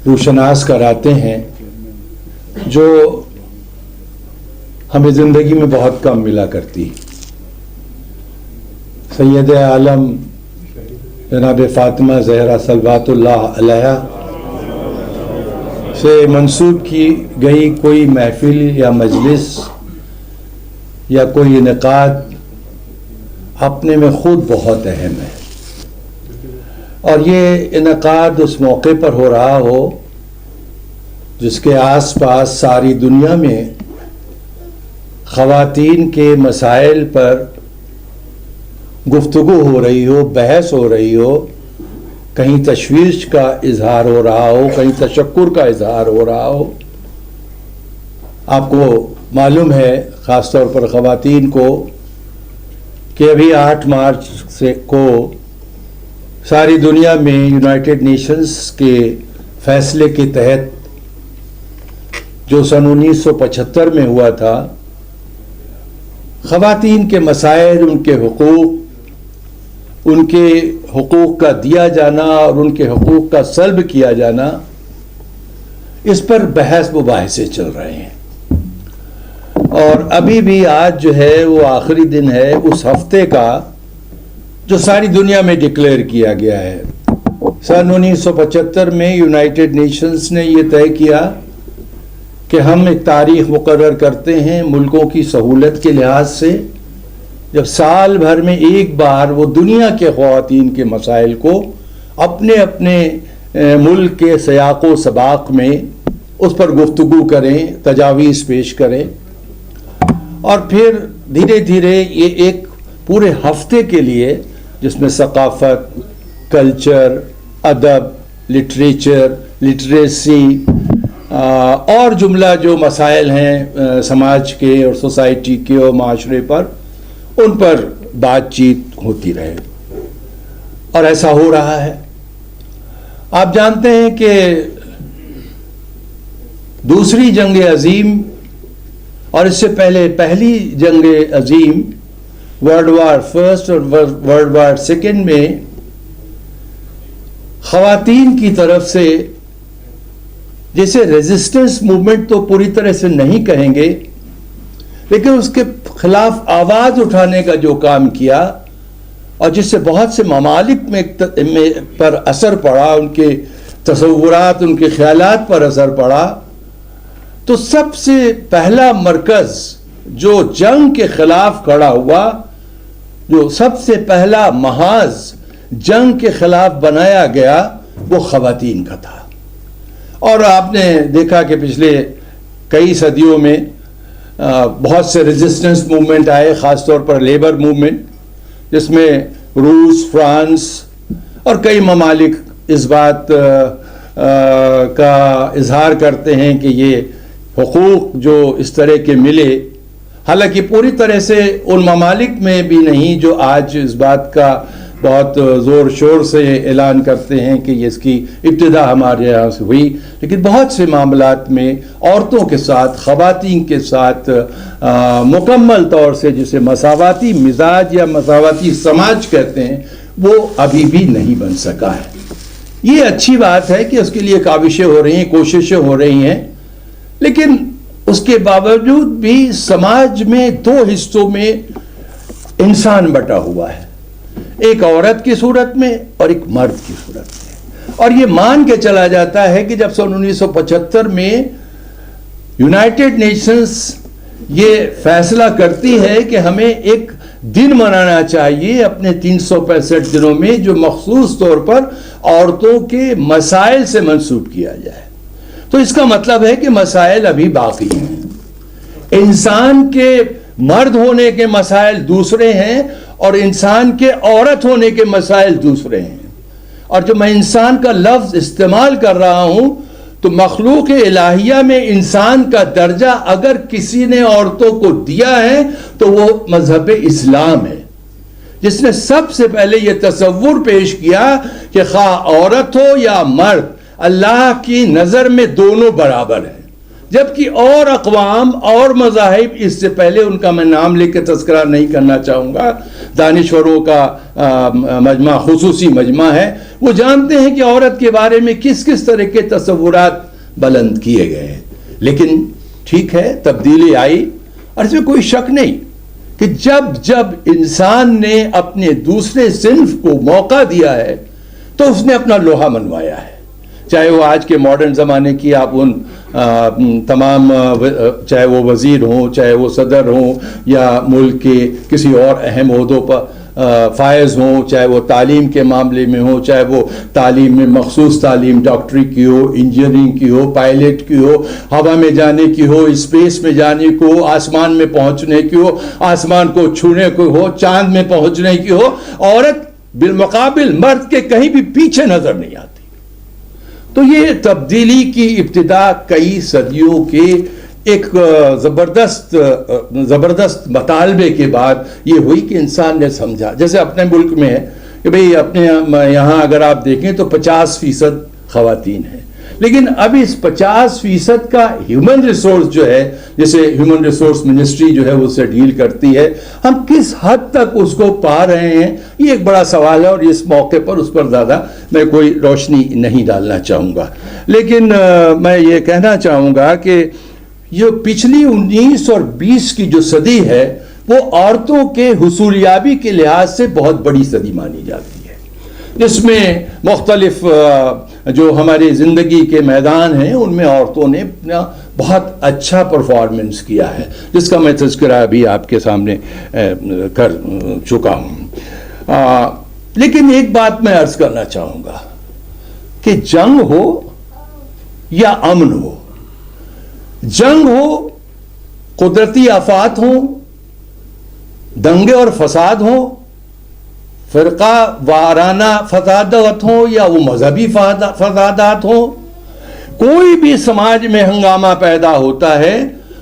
روشناس کراتے ہیں جو ہمیں زندگی میں بہت کم ملا کرتی. سید عالم جناب فاطمہ زہرا صلوات اللہ علیہا سے منسوب کی گئی کوئی محفل یا مجلس یا کوئی انعقاد اپنے میں خود بہت اہم ہے، اور یہ انعقاد اس موقع پر ہو رہا ہو جس کے آس پاس ساری دنیا میں خواتین کے مسائل پر گفتگو ہو رہی ہو، بحث ہو رہی ہو، کہیں تشویش کا اظہار ہو رہا ہو، کہیں تشکر کا اظہار ہو رہا ہو. آپ کو معلوم ہے خاص طور پر خواتین کو کہ ابھی 8 مارچ کو ساری دنیا میں یونائٹڈ نیشنز کے فیصلے کے تحت جو سن 1975 میں ہوا تھا، خواتین کے مسائل، ان کے حقوق کا دیا جانا اور ان کے حقوق کا سلب کیا جانا، اس پر بحث مباحثے چل رہے ہیں. اور ابھی بھی آج جو ہے وہ آخری دن ہے اس ہفتے کا جو ساری دنیا میں ڈکلیئر کیا گیا ہے. سن 1975 میں یونائٹڈ نیشنز نے یہ طے کیا کہ ہم ایک تاریخ مقرر کرتے ہیں ملکوں کی سہولت کے لحاظ سے، جب سال بھر میں ایک بار وہ دنیا کے خواتین کے مسائل کو اپنے اپنے ملک کے سیاق و سباق میں اس پر گفتگو کریں، تجاویز پیش کریں، اور پھر دھیرے دھیرے یہ ایک پورے ہفتے کے لیے جس میں ثقافت، کلچر، ادب، لٹریچر، لٹریسی اور جملہ جو مسائل ہیں سماج کے اور سوسائٹی کے اور معاشرے پر، ان پر بات چیت ہوتی رہے، اور ایسا ہو رہا ہے. آپ جانتے ہیں کہ دوسری جنگ عظیم اور اس سے پہلے پہلی جنگ عظیم ورلڈ وار فرسٹ اور ورلڈ وار سیکنڈ میں خواتین کی طرف سے جسے ریزسٹنس موومنٹ تو پوری طرح سے نہیں کہیں گے، لیکن اس کے خلاف آواز اٹھانے کا جو کام کیا اور جس سے بہت سے ممالک میں پر اثر پڑا، ان کے تصورات، ان کے خیالات پر اثر پڑا، تو سب سے پہلا مرکز جو جنگ کے خلاف کھڑا ہوا، جو سب سے پہلا محاذ جنگ کے خلاف بنایا گیا، وہ خواتین کا تھا. اور آپ نے دیکھا کہ پچھلے کئی صدیوں میں بہت سے ریزسٹنس موومنٹ آئے، خاص طور پر لیبر موومنٹ، جس میں روس، فرانس اور کئی ممالک اس بات کا اظہار کرتے ہیں کہ یہ حقوق جو اس طرح کے ملے حالانکہ پوری طرح سے ان ممالک میں بھی نہیں جو آج اس بات کا بہت زور شور سے اعلان کرتے ہیں کہ اس کی ابتدا ہمارے یہاں سے ہوئی، لیکن بہت سے معاملات میں عورتوں کے ساتھ، خواتین کے ساتھ مکمل طور سے جسے مساواتی مزاج یا مساواتی سماج کہتے ہیں وہ ابھی بھی نہیں بن سکا ہے۔ یہ اچھی بات ہے کہ اس کے لیے کاوشیں ہو رہی ہیں، کوششیں ہو رہی ہیں، لیکن اس کے باوجود بھی سماج میں دو حصوں میں انسان بٹا ہوا ہے، ایک عورت کی صورت میں اور ایک مرد کی صورت میں، اور یہ مان کے چلا جاتا ہے کہ جب سن 1975 میں یونائٹڈ نیشنز یہ فیصلہ کرتی ہے کہ ہمیں ایک دن منانا چاہیے اپنے 365 دنوں میں جو مخصوص طور پر عورتوں کے مسائل سے منسوب کیا جائے، تو اس کا مطلب ہے کہ مسائل ابھی باقی ہیں۔ انسان کے مرد ہونے کے مسائل دوسرے ہیں اور انسان کے عورت ہونے کے مسائل دوسرے ہیں، اور جب میں انسان کا لفظ استعمال کر رہا ہوں تو مخلوق الہیہ میں انسان کا درجہ اگر کسی نے عورتوں کو دیا ہے تو وہ مذہب اسلام ہے، جس نے سب سے پہلے یہ تصور پیش کیا کہ خواہ عورت ہو یا مرد اللہ کی نظر میں دونوں برابر ہیں، جبکہ اور اقوام اور مذاہب، اس سے پہلے ان کا میں نام لے کے تذکرہ نہیں کرنا چاہوں گا، دانشوروں کا مجمع خصوصی مجمع ہے، وہ جانتے ہیں کہ عورت کے بارے میں کس کس طرح کے تصورات بلند کیے گئے ہیں، لیکن ٹھیک ہے تبدیلی آئی، اور اس میں کوئی شک نہیں کہ جب انسان نے اپنے دوسرے صنف کو موقع دیا ہے تو اس نے اپنا لوہا منوایا ہے، چاہے وہ آج کے ماڈرن زمانے کی آپ ان تمام چاہے وہ وزیر ہوں، چاہے وہ صدر ہوں، یا ملک کے کسی اور اہم عہدوں پر فائز ہوں، چاہے وہ تعلیم کے معاملے میں ہوں، چاہے وہ تعلیم میں مخصوص تعلیم ڈاکٹری کی ہو، انجینئرنگ کی ہو، پائلٹ کی ہو، ہوا میں جانے کی ہو، اسپیس میں جانے کی ہو، آسمان میں پہنچنے کی ہو، آسمان کو چھونے کی ہو، چاند میں پہنچنے کی ہو، عورت بالمقابل مرد کے کہیں بھی پیچھے نظر نہیں آتی۔ تو یہ تبدیلی کی ابتدا کئی صدیوں کے ایک زبردست مطالبے کے بعد یہ ہوئی کہ انسان نے سمجھا، جیسے اپنے ملک میں ہے کہ بھئی اپنے یہاں اگر آپ دیکھیں تو 50% خواتین ہیں، لیکن اب اس 50% کا ہیومن ریسورس جو ہے، جیسے ہیومن ریسورس منسٹری جو ہے اس سے ڈیل کرتی ہے، ہم کس حد تک اس کو پا رہے ہیں، یہ ایک بڑا سوال ہے، اور اس موقع پر اس پر زیادہ میں کوئی روشنی نہیں ڈالنا چاہوں گا، لیکن میں یہ کہنا چاہوں گا کہ یہ پچھلی 19 اور 20 کی جو صدی ہے وہ عورتوں کے حصولیابی کے لحاظ سے بہت بڑی صدی مانی جاتی ہے، جس میں مختلف جو ہماری زندگی کے میدان ہیں ان میں عورتوں نے اپنا بہت اچھا پرفارمنس کیا ہے، جس کا میں تذکرہ ابھی آپ کے سامنے کر چکا ہوں۔ لیکن ایک بات میں عرض کرنا چاہوں گا کہ جنگ ہو یا امن ہو، جنگ ہو، قدرتی آفات ہوں، دنگے اور فساد ہوں، فرقہ وارانہ فسادات ہوں یا وہ مذہبی فسادات ہوں، کوئی بھی سماج میں ہنگامہ پیدا ہوتا ہے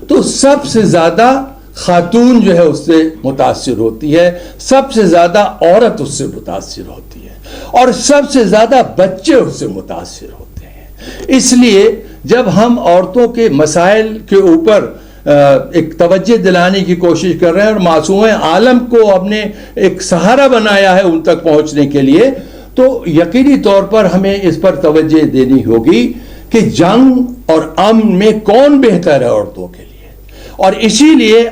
تو سب سے زیادہ خاتون جو ہے اس سے متاثر ہوتی ہے، سب سے زیادہ عورت اس سے متاثر ہوتی ہے، اور سب سے زیادہ بچے اس سے متاثر ہوتے ہیں۔ اس لیے جب ہم عورتوں کے مسائل کے اوپر ایک توجہ دلانے کی کوشش کر رہے ہیں اور معصوم عالم کو اپنے ایک سہارا بنایا ہے ان تک پہنچنے کے لیے، تو یقینی طور پر ہمیں اس پر توجہ دینی ہوگی کہ جنگ اور امن میں کون بہتر ہے عورتوں کے لیے، اور اسی لیے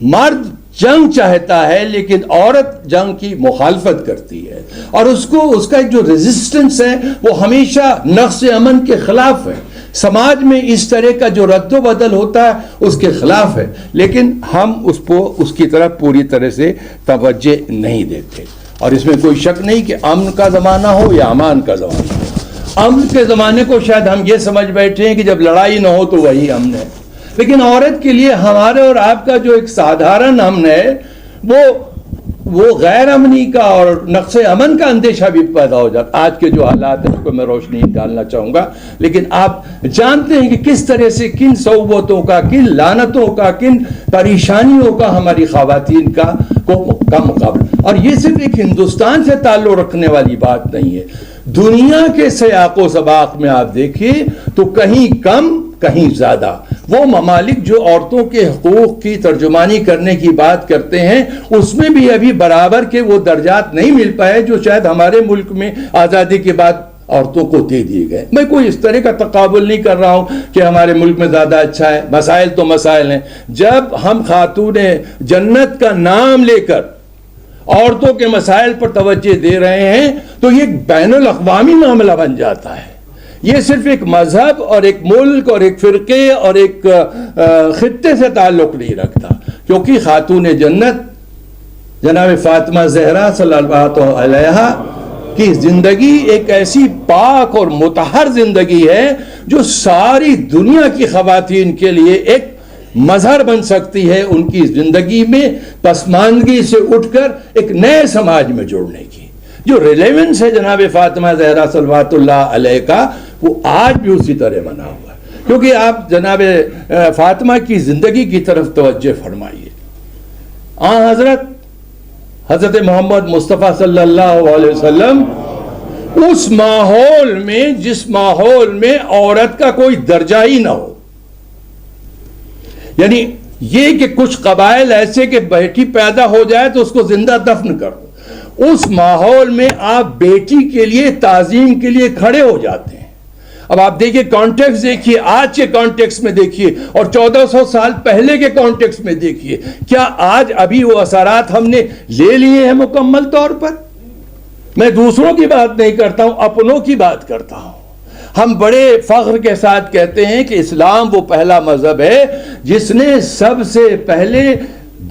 مرد جنگ چاہتا ہے لیکن عورت جنگ کی مخالفت کرتی ہے، اور اس کا جو ریزسٹنس ہے وہ ہمیشہ نقص امن کے خلاف ہے، سماج میں اس طرح کا جو رد و بدل ہوتا ہے اس کے خلاف ہے، لیکن ہم اس کی طرف پوری طرح سے توجہ نہیں دیتے، اور اس میں کوئی شک نہیں کہ امن کا زمانہ ہو یا امان کا زمانہ ہو۔ امن کے زمانے کو شاید ہم یہ سمجھ بیٹھے ہیں کہ جب لڑائی نہ ہو تو وہی امن ہے، لیکن عورت کے لیے ہمارے اور آپ کا جو ایک سادھارن امن ہے وہ وہ غیر امنی کا اور نقص امن کا اندیشہ بھی پیدا ہو جاتا. آج کے جو حالات ہیں اس کو میں روشنی ڈالنا چاہوں گا, لیکن آپ جانتے ہیں کہ کس طرح سے کن صعوبتوں کا, کن لعنتوں کا, کن پریشانیوں کا ہماری خواتین کا مقابلہ. اور یہ صرف ایک ہندوستان سے تعلق رکھنے والی بات نہیں ہے, دنیا کے سیاق و سباق میں آپ دیکھیے تو کہیں کم کہیں زیادہ وہ ممالک جو عورتوں کے حقوق کی ترجمانی کرنے کی بات کرتے ہیں اس میں بھی ابھی برابر کے وہ درجات نہیں مل پائے جو شاید ہمارے ملک میں آزادی کے بعد عورتوں کو دے دیے گئے. میں کوئی اس طرح کا تقابل نہیں کر رہا ہوں کہ ہمارے ملک میں زیادہ اچھا ہے, مسائل تو مسائل ہیں. جب ہم خاتون جنت کا نام لے کر عورتوں کے مسائل پر توجہ دے رہے ہیں تو یہ بین الاقوامی معاملہ بن جاتا ہے. یہ صرف ایک مذہب اور ایک ملک اور ایک فرقے اور ایک خطے سے تعلق نہیں رکھتا, کیونکہ خاتون جنت جناب فاطمہ زہرا صلی اللہ علیہ کی زندگی ایک ایسی پاک اور مطہر زندگی ہے جو ساری دنیا کی خواتین کے لیے ایک مظہر بن سکتی ہے ان کی زندگی میں پسماندگی سے اٹھ کر ایک نئے سماج میں جوڑنے کی. جو ریلیونس ہے جناب فاطمہ زہرا صلوات اللہ علیہ کا وہ آج بھی اسی طرح بنا ہوا ہے, کیونکہ آپ جناب فاطمہ کی زندگی کی طرف توجہ فرمائیے. حضرت محمد مصطفیٰ صلی اللہ علیہ وسلم اس ماحول میں جس ماحول میں عورت کا کوئی درجہ ہی نہ ہو, یعنی یہ کہ کچھ قبائل ایسے کہ بیٹی پیدا ہو جائے تو اس کو زندہ دفن کرو, اس ماحول میں آپ بیٹی کے لیے تعظیم کے لیے کھڑے ہو جاتے ہیں. اب آپ دیکھیے کانٹیکس دیکھیے, آج کے کانٹیکس میں دیکھیے اور 1400 سال پہلے کے کانٹیکس میں دیکھیے, کیا آج ابھی وہ اثرات ہم نے لے لیے ہیں مکمل طور پر؟ میں دوسروں کی بات نہیں کرتا ہوں, اپنوں کی بات کرتا ہوں. ہم بڑے فخر کے ساتھ کہتے ہیں کہ اسلام وہ پہلا مذہب ہے جس نے سب سے پہلے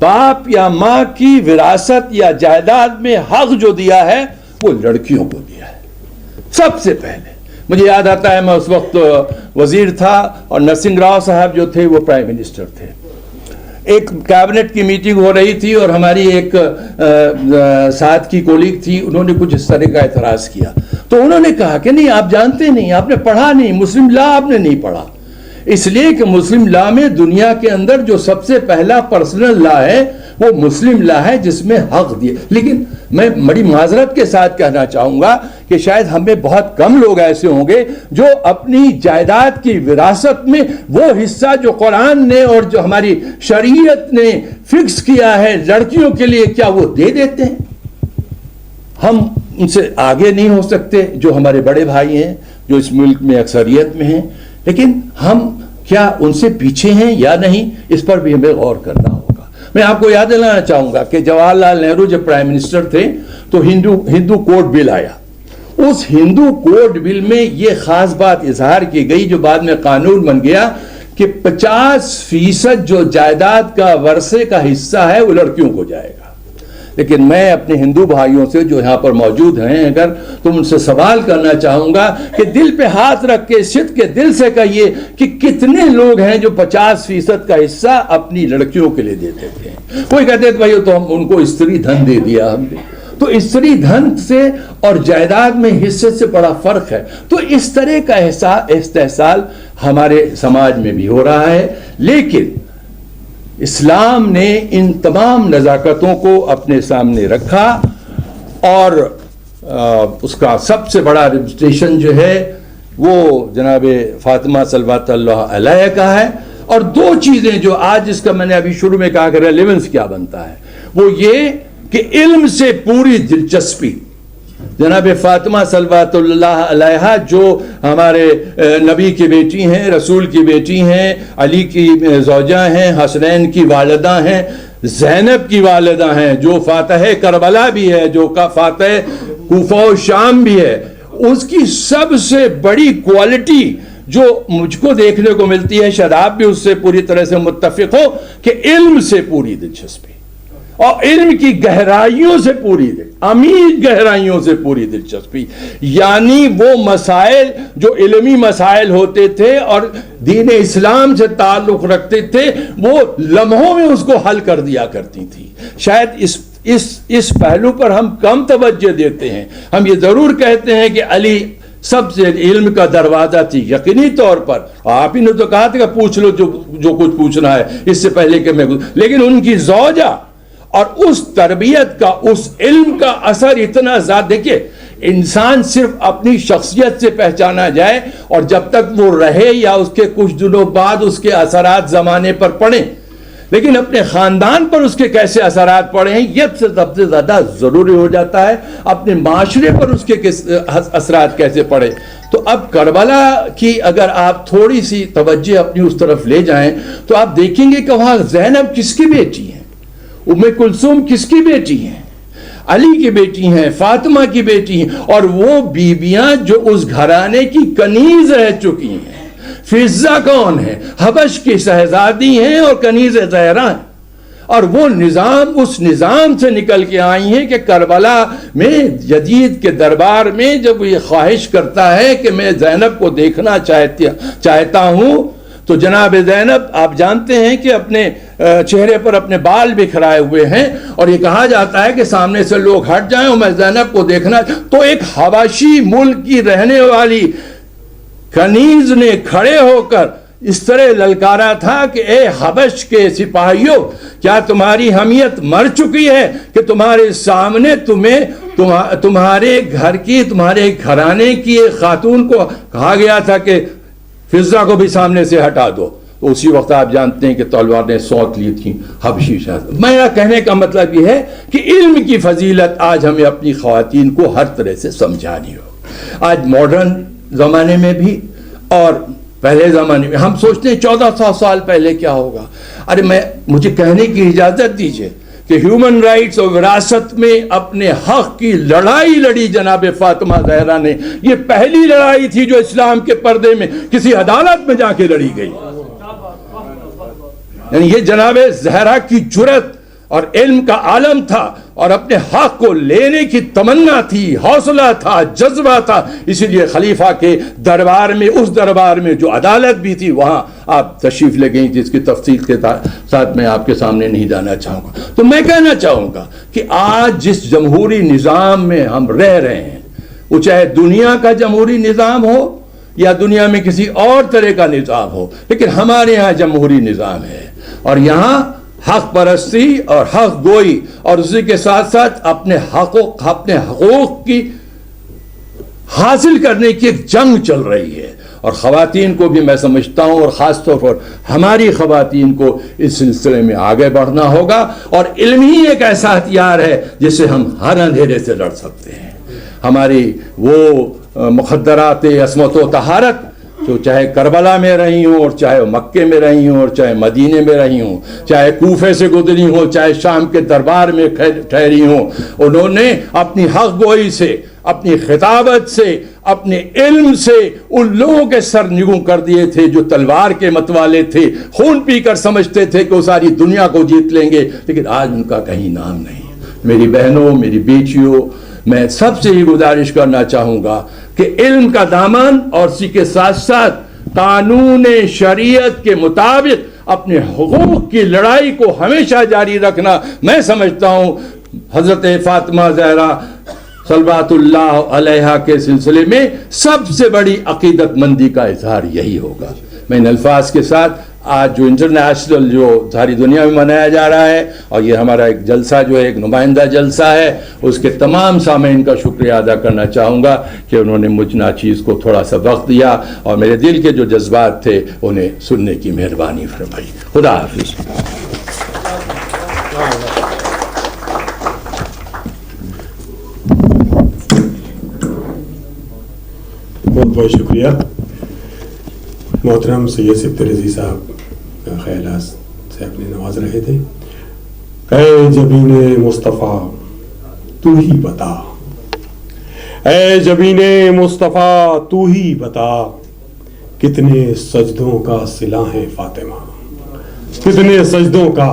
باپ یا ماں کی وراثت یا جائیداد میں حق جو دیا ہے وہ لڑکیوں کو دیا ہے سب سے پہلے. مجھے یاد آتا ہے میں اس وقت وزیر تھا اور نرسنگ راؤ صاحب جو تھے وہ پرائم منسٹر تھے. ایک کابینٹ کی میٹنگ ہو رہی تھی اور ہماری ایک ساتھ کی کولیگ تھی, انہوں نے کچھ اس طرح کا اعتراض کیا تو انہوں نے کہا کہ نہیں آپ جانتے نہیں, آپ نے پڑھا نہیں, مسلم لا آپ نے نہیں پڑھا. اس لیے کہ مسلم لا میں دنیا کے اندر جو سب سے پہلا پرسنل لا ہے وہ مسلم لا ہے جس میں حق دیے. لیکن میں بڑی معذرت کے ساتھ کہنا چاہوں گا کہ شاید ہم میں بہت کم لوگ ایسے ہوں گے جو اپنی جائیداد کی وراثت میں وہ حصہ جو قرآن نے اور جو ہماری شریعت نے فکس کیا ہے لڑکیوں کے لیے کیا وہ دے دیتے ہیں. ہم ان سے آگے نہیں ہو سکتے جو ہمارے بڑے بھائی ہیں جو اس ملک میں اکثریت میں ہیں, لیکن ہم کیا ان سے پیچھے ہیں یا نہیں, اس پر بھی ہمیں غور کرنا ہوگا. میں آپ کو یاد دلانا چاہوں گا کہ جواہر لال نہرو جب پرائم منسٹر تھے تو ہندو کوڈ بل آیا. اس ہندو کوڈ بل میں یہ خاص بات اظہار کی گئی جو بعد میں قانون بن گیا کہ 50% جو جائیداد کا ورثے کا حصہ ہے وہ لڑکیوں کو جائے گا. لیکن میں اپنے ہندو بھائیوں سے جو یہاں پر موجود ہیں اگر تم ان سے سوال کرنا چاہوں گا کہ دل پہ ہاتھ رکھ کے صدق کے دل سے کہیے کہ کتنے لوگ ہیں جو 50% کا حصہ اپنی لڑکیوں کے لیے دے دیتے ہیں. کوئی کہتے بھائی تو ہم ان کو استری دھن دے دیا ہم نے, تو استری دھن سے اور جائیداد میں حصے سے بڑا فرق ہے. تو اس طرح کا استحصال ہمارے سماج میں بھی ہو رہا ہے. لیکن اسلام نے ان تمام نزاکتوں کو اپنے سامنے رکھا اور اس کا سب سے بڑا ریپرزنٹیشن جو ہے وہ جناب فاطمہ صلوات اللہ علیہ کا ہے. اور دو چیزیں جو آج اس کا میں نے ابھی شروع میں کہا کہ ریلیونس کیا بنتا ہے وہ یہ کہ علم سے پوری دلچسپی. جناب فاطمہ صلوات اللہ علیہ جو ہمارے نبی کی بیٹی ہیں, رسول کی بیٹی ہیں, علی کی زوجہ ہیں, حسنین کی والدہ ہیں, زینب کی والدہ ہیں, جو فاتح کربلا بھی ہے, جو کا فاتح کوفہ و شام بھی ہے, اس کی سب سے بڑی کوالٹی جو مجھ کو دیکھنے کو ملتی ہے, شاید آپ بھی اس سے پوری طرح سے متفق ہو, کہ علم سے پوری دلچسپی اور علم کی گہرائیوں سے پوری عمیق گہرائیوں سے پوری دلچسپی. یعنی وہ مسائل جو علمی مسائل ہوتے تھے اور دین اسلام سے تعلق رکھتے تھے وہ لمحوں میں اس کو حل کر دیا کرتی تھی. شاید اس اس پہلو پر ہم کم توجہ دیتے ہیں. ہم یہ ضرور کہتے ہیں کہ علی سب سے علم کا دروازہ تھی، یقینی طور پر. آپ ہی نے تو کہا تھا کہ پوچھ لو جو کچھ پوچھنا ہے اس سے پہلے کہ میں، لیکن ان کی زوجہ اور اس تربیت کا، اس علم کا اثر اتنا زیادہ. دیکھیے انسان صرف اپنی شخصیت سے پہچانا جائے، اور جب تک وہ رہے یا اس کے کچھ دنوں بعد اس کے اثرات زمانے پر پڑیں، لیکن اپنے خاندان پر اس کے کیسے اثرات پڑے ہیں یہ سب سے زیادہ ضروری ہو جاتا ہے. اپنے معاشرے پر اس کے اثرات کیسے پڑے. تو اب کربلا کی اگر آپ تھوڑی سی توجہ اپنی اس طرف لے جائیں تو آپ دیکھیں گے کہ وہاں زینب کس کی بیٹی ہیں، ام کلثوم کس کی بیٹی ہیں، علی کی بیٹی ہیں، فاطمہ کی بیٹی ہیں، اور وہ بیویاں جو اس گھرانے کی کنیز رہ چکی ہیں. فضہ کون ہے؟ حبش کی شہزادی ہیں اور کنیز زہرا ہیں، اور وہ نظام، اس نظام سے نکل کے آئی ہیں کہ کربلا میں یزید کے دربار میں جب یہ خواہش کرتا ہے کہ میں زینب کو دیکھنا چاہتا ہوں، تو جناب زینب آپ جانتے ہیں کہ اپنے چہرے پر اپنے بال بکھرائے ہوئے ہیں، اور یہ کہا جاتا ہے کہ سامنے سے لوگ ہٹ جائیں اور میں زینب کو دیکھنا. تو ایک حبشی ملک کی رہنے والی کنیز نے کھڑے ہو کر اس طرح للکارا تھا کہ اے حبش کے سپاہیوں، کیا تمہاری حمیت مر چکی ہے کہ تمہارے سامنے تمہارے گھر کی، تمہارے گھرانے کی ایک خاتون کو کہا گیا تھا کہ فضہ کو بھی سامنے سے ہٹا دو. تو اسی وقت آپ جانتے ہیں کہ تلوار نے سونت لی تھی حبشی شہزادی. میرا کہنے کا مطلب یہ ہے کہ علم کی فضیلت آج ہمیں اپنی خواتین کو ہر طرح سے سمجھانی ہو. آج ماڈرن زمانے میں بھی اور پہلے زمانے میں ہم سوچتے ہیں 1400 سال پہلے کیا ہوگا. ارے مجھے کہنے کی اجازت دیجئے کہ ہیومن رائٹس اور وراثت میں اپنے حق کی لڑائی لڑی جناب فاطمہ زہرا نے. یہ پہلی لڑائی تھی جو اسلام کے پردے میں کسی عدالت میں جا کے لڑی گئی. یعنی یہ جناب زہرا کی جرأت اور علم کا عالم تھا، اور اپنے حق کو لینے کی تمنا تھی، حوصلہ تھا، جذبہ تھا. اسی لیے خلیفہ کے دربار میں، اس دربار میں جو عدالت بھی تھی، وہاں آپ تشریف لے گئی تھی. اس کی تفصیل کے ساتھ میں آپ کے سامنے نہیں جانا چاہوں گا. تو میں کہنا چاہوں گا کہ آج جس جمہوری نظام میں ہم رہ رہے ہیں، وہ چاہے دنیا کا جمہوری نظام ہو یا دنیا میں کسی اور طرح کا نظام ہو، لیکن ہمارے ہاں جمہوری نظام ہے، اور یہاں حق پرستی اور حق گوئی اور اسی کے ساتھ ساتھ اپنے حقوق کی حاصل کرنے کی ایک جنگ چل رہی ہے. اور خواتین کو بھی میں سمجھتا ہوں، اور خاص طور پر ہماری خواتین کو اس سلسلے میں آگے بڑھنا ہوگا. اور علم ہی ایک ایسا ہتھیار ہے جس سے ہم ہر اندھیرے سے لڑ سکتے ہیں. ہماری وہ مخدرات عصمت و طہارت جو چاہے کربلا میں رہی ہوں، اور چاہے مکے میں رہی ہوں، اور چاہے مدینے میں رہی ہوں، چاہے کوفے سے گزری ہوں، چاہے شام کے دربار میں ٹھہری ہوں، انہوں نے اپنی حق گوئی سے، اپنی خطابت سے، اپنے علم سے ان لوگوں کے سر نگوں کر دیے تھے جو تلوار کے متوالے تھے، خون پی کر سمجھتے تھے کہ وہ ساری دنیا کو جیت لیں گے. لیکن آج ان کا کہیں نام نہیں. میری بہنوں، میری بیٹیوں، میں سب سے ہی گزارش کرنا چاہوں گا کہ علم کا دامن اور اسی کے ساتھ ساتھ قانون شریعت کے مطابق اپنے حقوق کی لڑائی کو ہمیشہ جاری رکھنا. میں سمجھتا ہوں حضرت فاطمہ زہرا صلوات اللہ علیہا کے سلسلے میں سب سے بڑی عقیدت مندی کا اظہار یہی ہوگا. میں ان الفاظ کے ساتھ آج جو انٹرنیشنل جو ساری دنیا میں منایا جا رہا ہے، اور یہ ہمارا ایک جلسہ جو ہے ایک نمائندہ جلسہ ہے، اس کے تمام سامعین کا شکریہ ادا کرنا چاہوں گا کہ انہوں نے مجھ ناچیز کو تھوڑا سا وقت دیا اور میرے دل کے جو جذبات تھے انہیں سننے کی مہربانی فرمائی. خدا حافظ. بہت بہت شکریہ. محترم سید سبت رضی صاحب خیالات سے اپنے نواز رہے تھے. اے جبین مصطفیٰ تو ہی بتا، اے جبین مصطفیٰ تو ہی بتا، کتنے سجدوں کا صلہ ہے فاطمہ، کتنے سجدوں کا